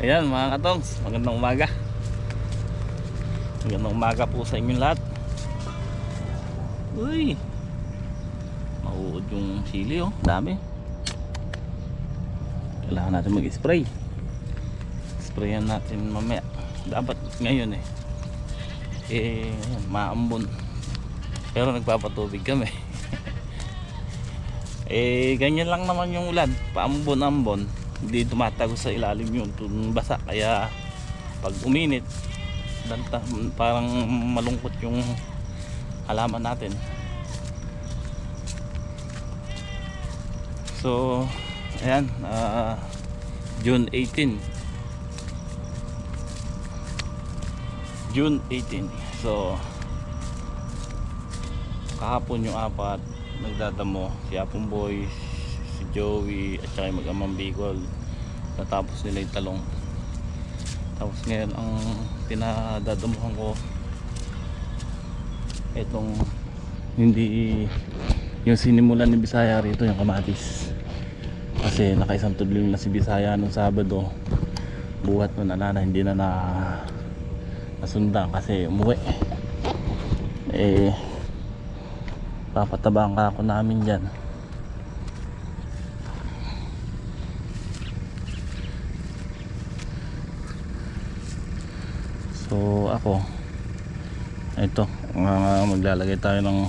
Ayan mga katongs, magandang umaga. Magandang umaga po sa inyong lahat. Uy, mauod yung sili oh, dami. Kailangan natin mag-spray. Sprayan natin mamaya. Dapat ngayon ayan, maambon. Pero nagpapatubig kami. Ganyan lang naman yung ulan, paambon-ambon. Hindi tumatago sa ilalim yung basa, kaya pag uminit parang malungkot yung halaman natin. So ayan, June 18. So kahapon yung apat nagdadamo, si Apong Boy, si Joey at saka yung mag-amang Bicol. Natapos nila yung talong. Tapos ngayon ang pinadadamuhan ko itong hindi yung sinimulan ni Bisaya rito, yung kamatis. Kasi nakaisang tudling na si Bisaya nung Sabado. Buhat nun alana, hindi na nasundan kasi umuwi. Papatabang ka ako namin dyan. So ako ito, maglalagay tayo ng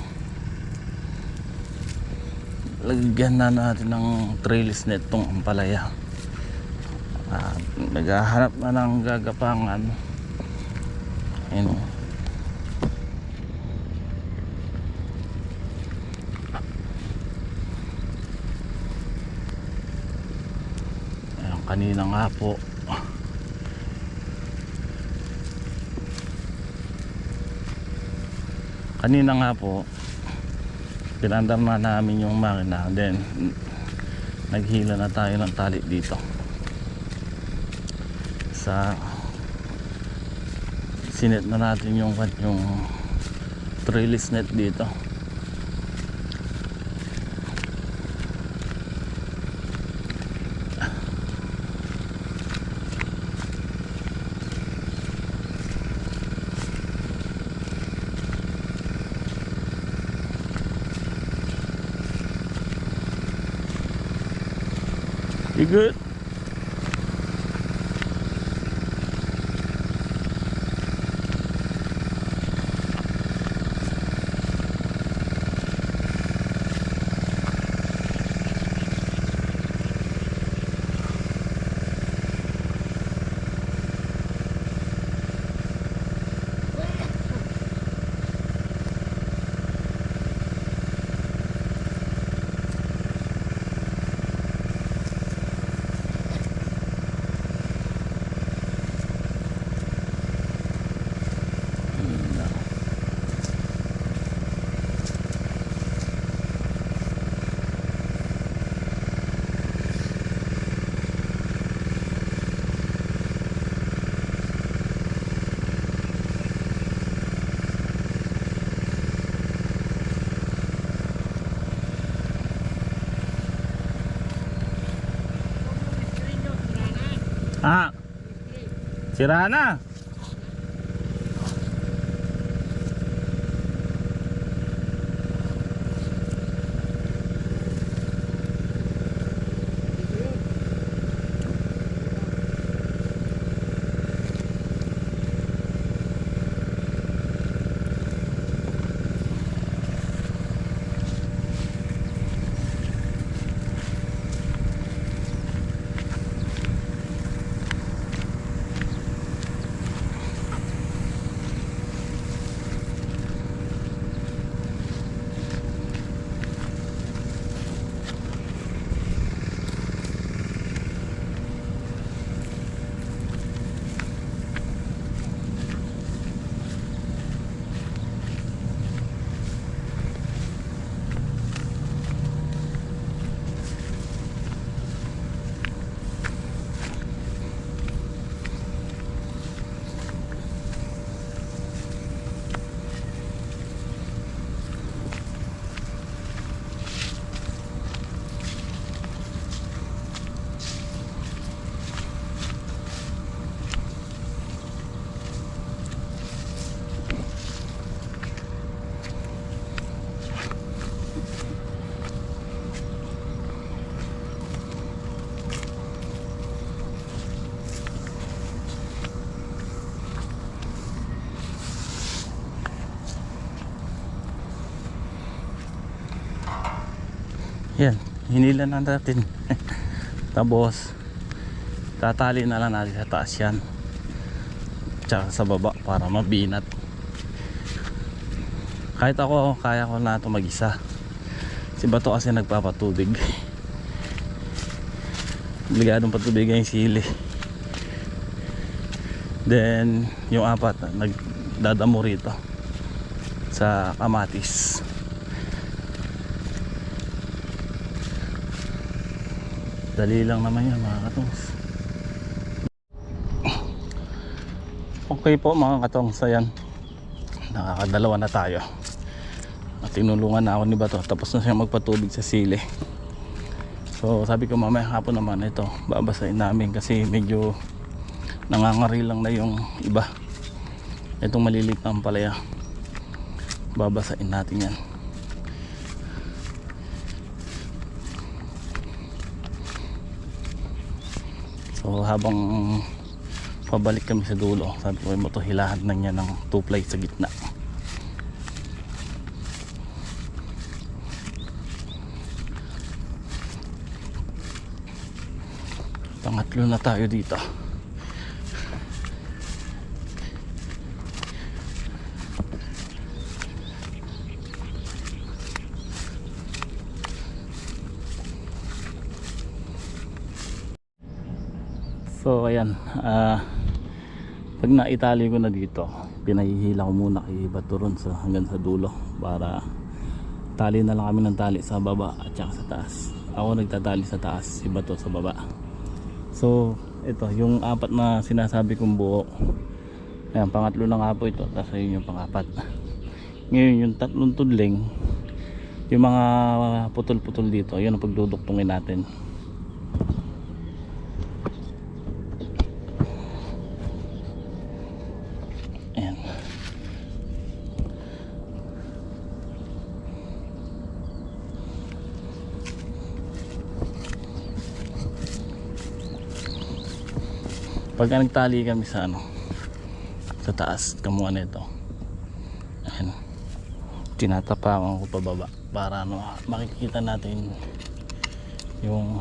lagyan na natin ng trellis net tong ampalaya. Naghahanap na ng gagapangan. Ayun o. Kanina nga po pinandar na namin yung makina, then naghila na tayo ng tali dito sa sinet na natin yung trellis net dito. You good? Sira na. Yan, hinila na natin. Tapos tatali na lang natin sa taas yan, tsaka sa baba para mabinat. Kahit ako, kaya ko na ito mag-isa. Si Bato kasi nagpapatubig. Obligadong patubigan yung sili. Then yung apat nagdadamo rito sa kamatis. Dali lang naman yan mga katongs. Okay po mga katongs, ayan, nakakadalawa na tayo at tinulungan na ako ni Bato, tapos na siya magpatubig sa sili. So sabi ko mamaya hapon naman ito babasahin namin kasi medyo nangangarilang na yung iba. Itong maliliit na ampalaya, babasahin natin yan. So habang pabalik kami sa dulo, sabi ko mo to, hilahan na niya ng 2 ply sa gitna. Pangatlo na tayo dito. So ayan, pag naitali ko na dito, pinahihila ko muna kay Bato ron sa, hanggang sa dulo, para tali na lang kami ng tali sa baba at saka sa taas. Ako nagtatali sa taas, si Bato sa baba. So ito yung apat na sinasabi kong buo. Ayan, pangatlo na nga po ito, tapos ayun yung pangapat. Ngayon yung tatlong tudling, yung mga putol-putol dito, yun ang pagduduktungin natin. Ayan. Pagka nagtali kami sa sa taas, kamuha nito, ayan, tinatapakan ko pababa para makikita natin yung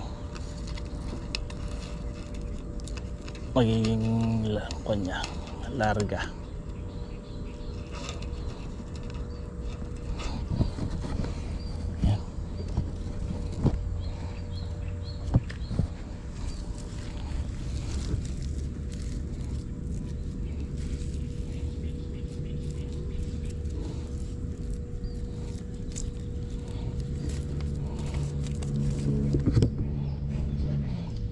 magiging kanya larga. Ayan.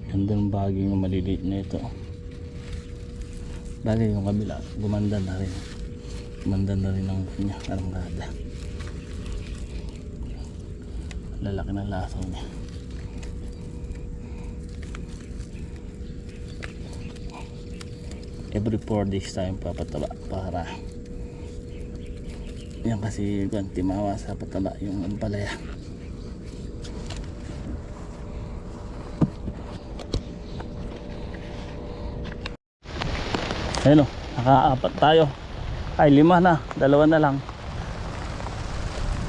Ganda ng bagay ng maliliit na ito. Dali yung kabila, gumanda na rin. Gumanda na rin ang kanya, arangkada. Lalaki ng laso niya. Every 4 days tayo papataba para yan, kasi timawa sa pataba yung ampalaya. Ayun o, nakaapat tayo. Ay, 5 na, 2 na lang.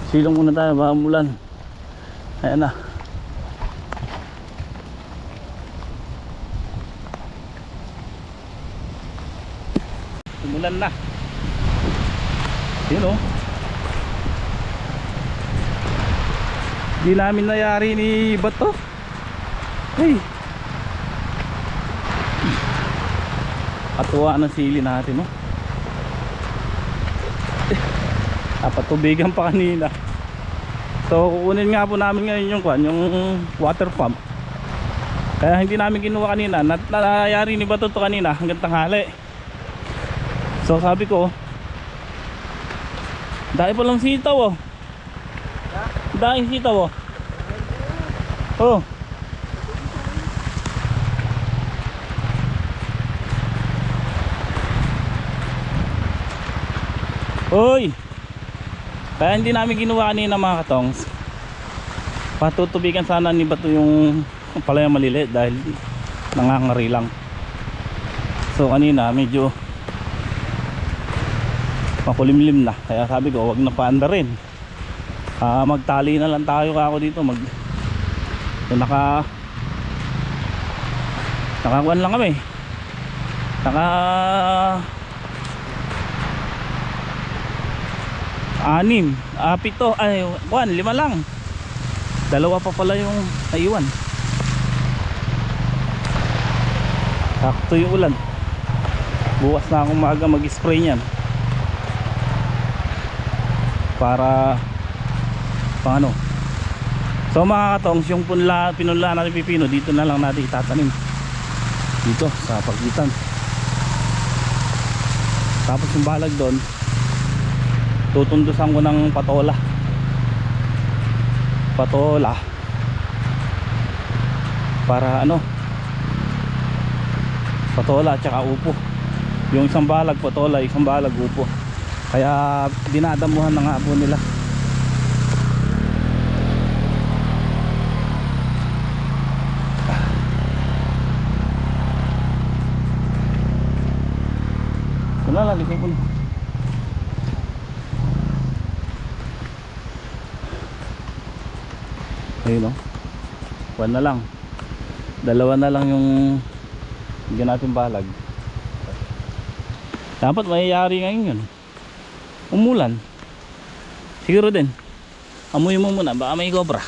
Silong muna tayo, baka umulan. Ayan na. Umulan na. Yun o. Di namin nayari ni Bato. Hey. Katuwa ng sili natin, no? Napatubigan pa kanina. So kukunin nga po namin ngayon yung water pump. Kaya hindi namin kinuha kanina. Nangyari ni Bato to kanina hanggang tanghali. So sabi ko, dahil pa lang sitaw, oh. Dahil sitaw, oh. Oh. Hoy! Kaya hindi namin ginawa kanina mga katongs. Patutubigan sana ni Bato yung palaya maliliit dahil nangangari lang. So kanina medyo makulimlim na, kaya sabi ko wag na paanda rin. Magtali na lang tayo ako dito, So nakakuan lang kami. Anim, pito, ay, kuan, 5 lang. Dalawa pa pala yung naiwan. Sakto yung ulan. Bukas na akong maaga mag-spray niyan. Para paano? So mga katongs, yung pinunla natin pipino, dito na lang natin itatanim. Dito sa pagitan. Tapos yung balag doon, tutundusan ko ng patola para ano, patola at saka upo. Yung isang balag patola, isang balag upo. Kaya dinadamuhan na nga po nila. Wala lang, likod ko na. Ayun o, 1 na lang, 2 na lang yung bigyan natin balag. Dapat mayayari ngayon yun, umulan siguro din. Amuy mo muna, baka may cobra.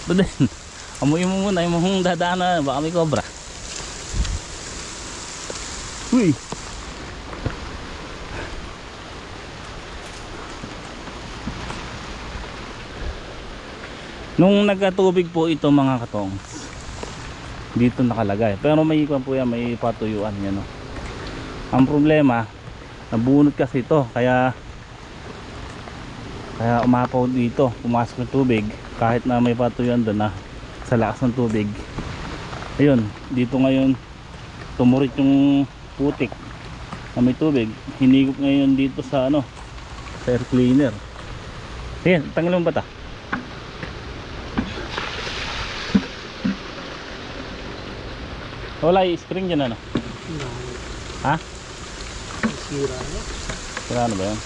Ito din, amuy mo muna yung mong dadaan na baka may cobra. Uy, nung nagkatubig po ito mga katongs, dito nakalagay. Pero may ikon po yan, may patuyuan yan, no? Ang problema, nabunot kasi ito. Kaya umapaw dito, pumasok ng tubig. Kahit na may patuyuan doon na sa lakas ng tubig. Ayun, dito ngayon tumurit yung putik na may tubig. Hinigop ngayon dito sa ano, sa air cleaner. Ayan, tanggalin mo ba ito? Wala i-spring dyan ano? Ha? Sira na. Sira na ba yun?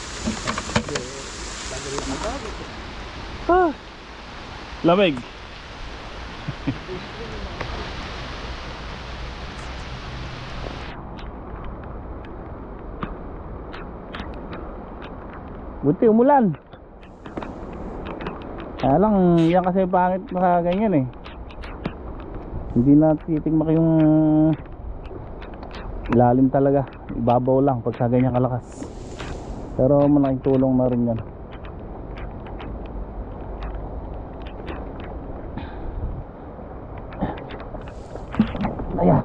Lamig. Buti umulan. Kaya lang yan kasi pangit na ganyan eh. Hindi na titigmak yung ilalim talaga, ibabaw lang pagka ganyan kalakas. Pero malaking tulong na rin yan. Ayan.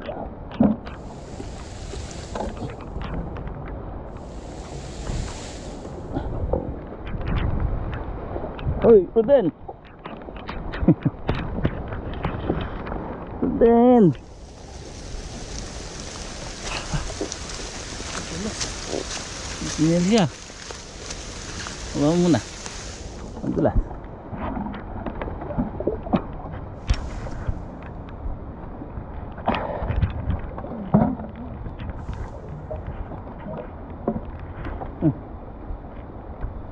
Uy, Ruden! Ruden! Tingnan siya. Huwag mo muna. Ang dulas.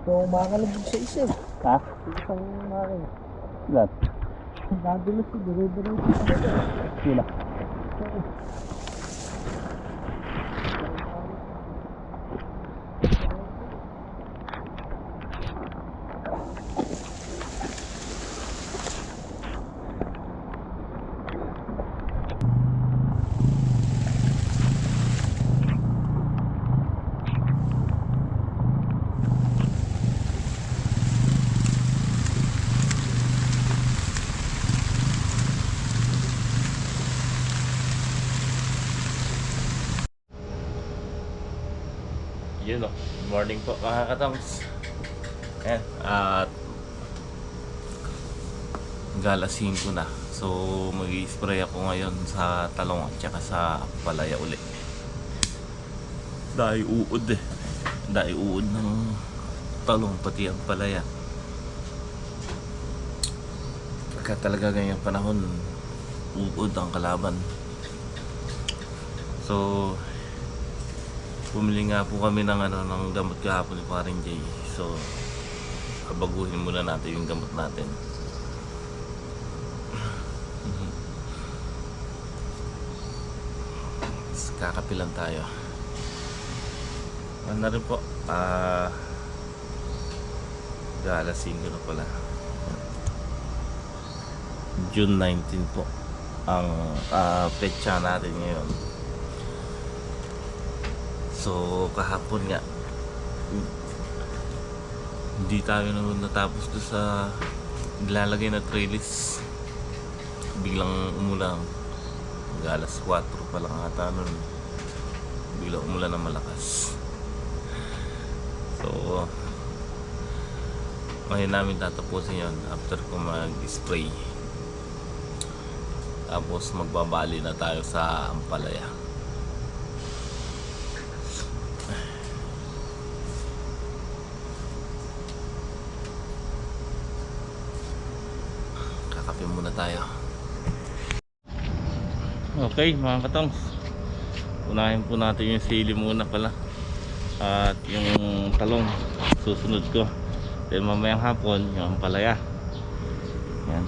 So, makakalabog sa isa eh. Ha? Isang makin. Lahat. Nadulas si dire-dire. Sila. Yun o, good morning po mga katongs. Ayan, at galasin ko na. So mag-i-spray ako ngayon sa talong at saka sa palaya uli. Dahil uod eh. Dahil uod ng talong pati ang palaya. Pagka talaga ganyang panahon, uod ang kalaban. So bumili nga po kami ng ng gamot kahapon ni Paring Jay. So baguhin muna natin yung gamot natin. kakapilan tayo. Ano na rin po, alas 5 na pala. June 19 po ang petsa natin ngayon. So kahapon nga hindi tayo natapos doon sa nilalagay na trellis. Biglang umulan. Alas 4 pa lang ata nun. Biglang umulan na malakas. So ngayon namin tatapusin yun after ko mag-spray. Tapos magbabali na tayo sa ampalaya. Kakape muna tayo. Okay mga katongs, unahin po natin yung sili muna pala at yung talong susunod ko, then mamayang hapon yung ampalaya. Yan.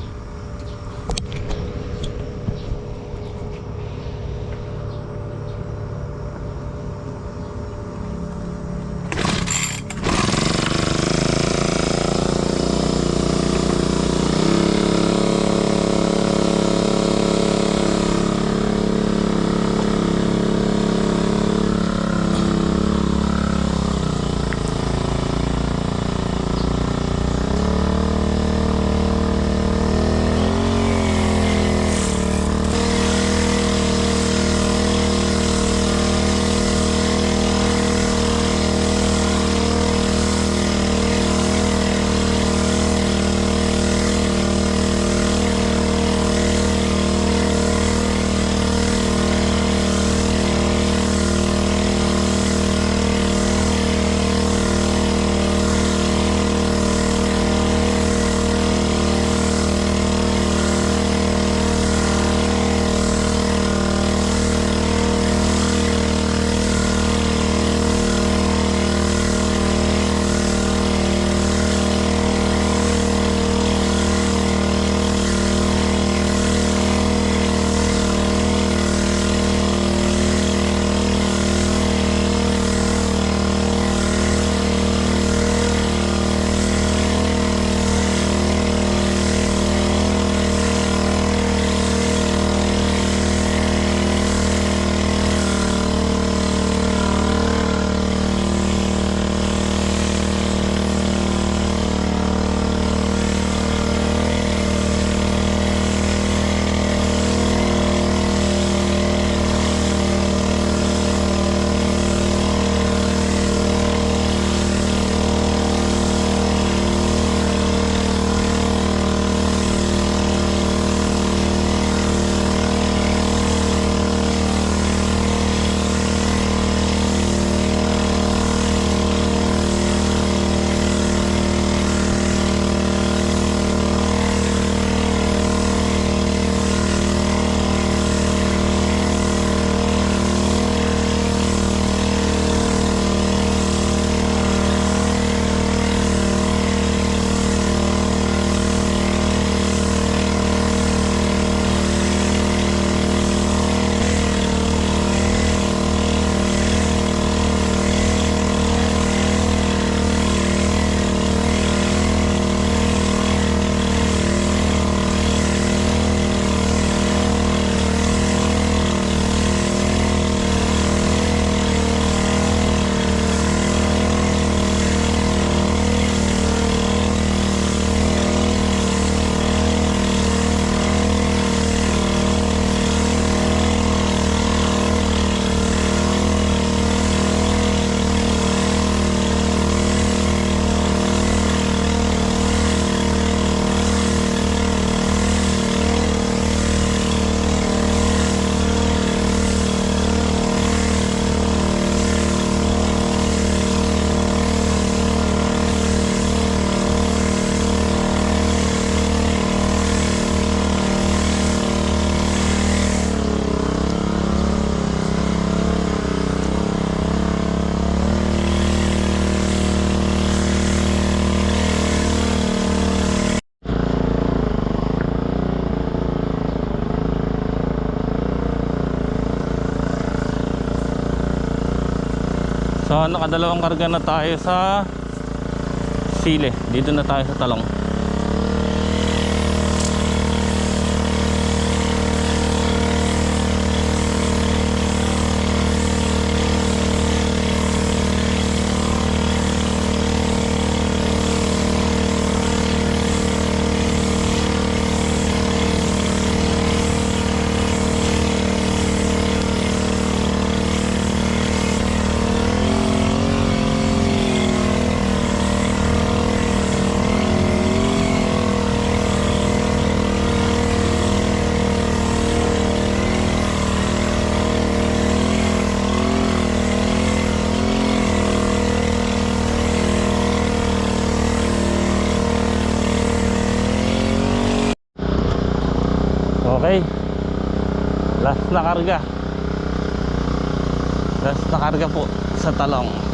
So nakadalawang karga na tayo sa sile. Dito na tayo sa talong. Okay, last na karga po sa talong.